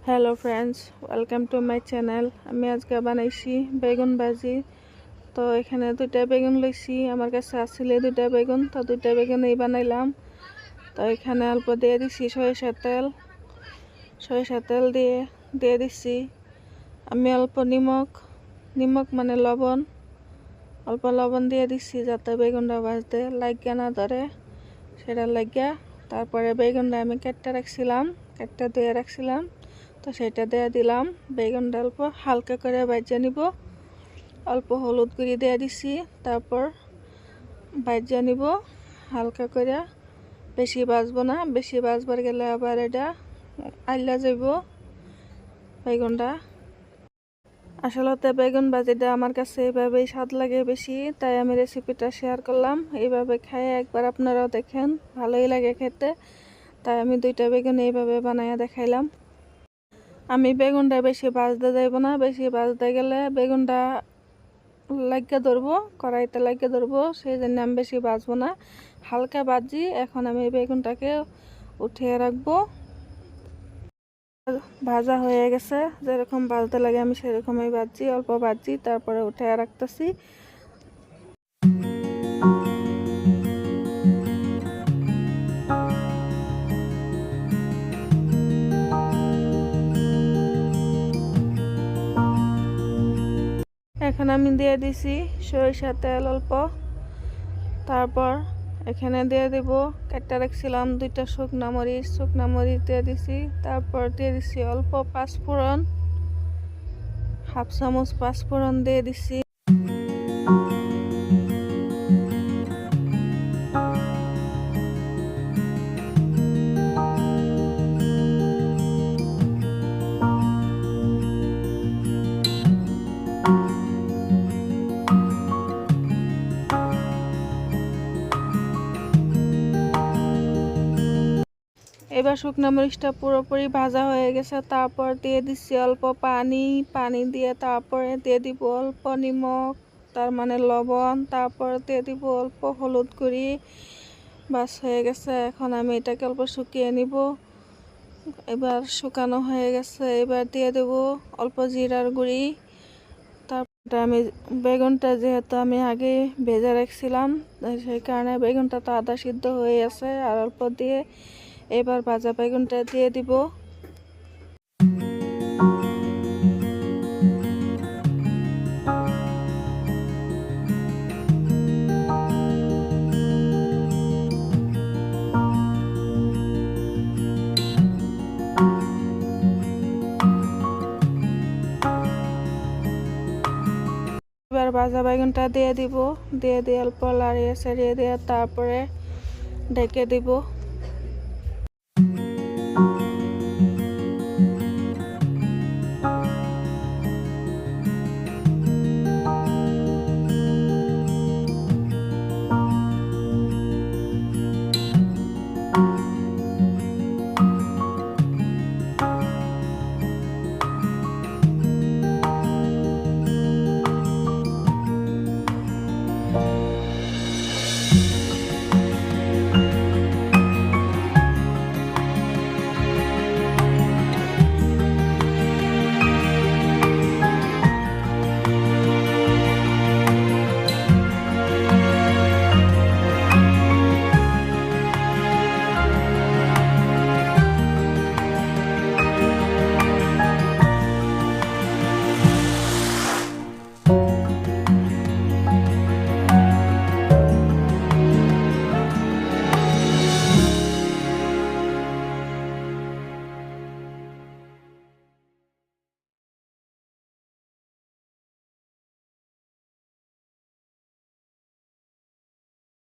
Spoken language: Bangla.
Hello friends, welcome to my channel. আমি আজকে বানাইছি বেগুন ভাজি। তো এখানে দুইটা বেগুন লইছি, আমার কাছে আসলে দুইটা বেগুন, তো দুইটা বেগুনই বানাইলাম। তো এখানে অল্প দিয়ে দিছি সরিষা তেল দিয়ে দিছি আমি অল্প নিমক মানে লবণ, অল্প লবণ দিয়ে দিছি যাতে বেগুনটা ভাজতে লাগিয়া না ধরে, সেটা লাগিয়া। তারপরে বেগুনটা আমি কেটে ধুয়ে রাখছিলাম, তো সেটা দিয়ে দিলাম। বেগুনটা অল্প হালকা করে ভাজা নিব, অল্প হলুদ গুঁড়ি দিয়ে দিছি। তারপর ভাজা নিব হালকা করে, বেশি ভাজবো না, বেশি ভাজবার গেলে আবার এটা আইলা যাব বেগুনটা। আসলে বেগুন ভাজিটা আমার কাছে এইভাবেই স্বাদ লাগে বেশি, তাই আমি রেসিপিটা শেয়ার করলাম। এইভাবে খাই একবার আপনারাও দেখেন, ভালোই লাগে খেতে। তাই আমি দুইটা বেগুন এইভাবে বানাইয়া দেখাইলাম। আমি বেগুনটা বেশি ভাজতে যাইব না, বেশি ভাজতে গেলে বেগুনটা কড়াইতে লাগিয়ে ধরবো, সেই জন্য আমি বেশি ভাজবো না, হালকা ভাজি। এখন আমি বেগুনটাকে উঠিয়ে রাখবো। ভাজা হয়ে গেছে, যেরকম ভাজতে লাগে আমি সেরকমই ভাজি, অল্প ভাজি, তারপরে উঠিয়ে রাখতেছি। এখন আমি দিয়ে দিছি সরিষা তেল অল্প, তারপর এখানে দিয়ে দেব কেটে রাখছিলাম দুইটা শুকনা মরিচ দিয়ে দিছি। তারপর দিয়ে দিছি অল্প পাঁচফোড়ন, হাফ চামচ পাঁচফোড়ন দিয়ে দিছি। এবার শুকনো মরিচটা পুরোপুরি ভাজা হয়ে গেছে, তারপর দিয়ে দিচ্ছি অল্প পানি দিয়ে তারপরে দিয়ে দিব অল্প নিমক, তার মানে লবণ, তারপর দিয়ে দিব অল্প হলুদ গুঁড়ি। বাস হয়ে গেছে। এখন আমি এটাকে অল্প শুকিয়ে নিব। এবার শুকানো হয়ে গেছে, এবার দিয়ে দেব অল্প জিরার গুঁড়ি। তারপর আমি বেগুনটা যেহেতু আমি আগে ভেজে রাখছিলাম, সেই কারণে বেগুনটা তো আধা সিদ্ধ হয়ে আছে, আর অল্প দিয়ে এবার ভাজা বেগুনটা দিয়ে দিব। এবার ভাজা বেগুনটা দিয়ে দিব, দিয়ে অল্প লাড়িয়ে ছাড়িয়ে দিয়ে তারপরে ঢেকে দিব